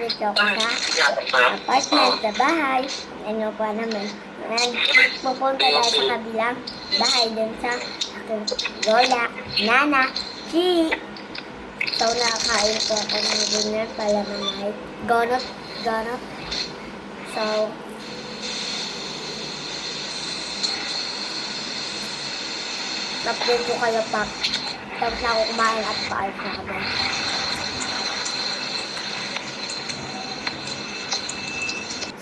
dito ako sa apartment, sa bahay. Ano pa naman. And pupunta tayo sa kabilang bahay dun sa aking lola, nana, chi. So, nakakain po ako ng dinner pala manay. Gonot. So, update ko kayo pa. Tapos na ako kumain at paalis na kami.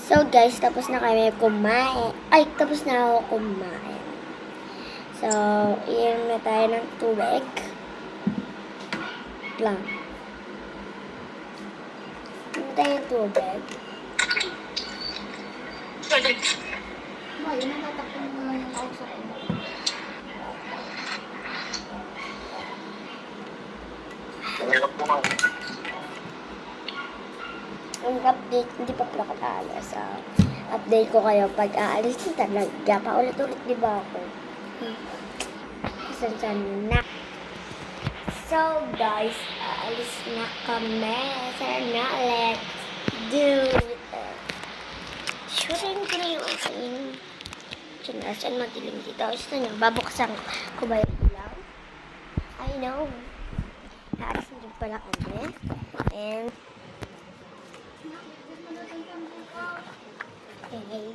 So guys, tapos na kami kumain. Ay, tapos na ako kumain. So, iyan na tayo ng tubig. Lang. Iyan tayo ng tubig. Ma, yun ang tatakpan mo naman yung kausap mo. Ang update, hindi pa pala katalo. So, update ko kayo pag aalis na talaga. Paulit-ulit, di ba ako? Saan na. So, guys, aalis na kami. Sana, let's do it. Shooting ko na yung aking saan madilim dito. Gusto nyo, babuksan ko ba yung ilaw? I know. Aalis na rin pala kami. And, okay.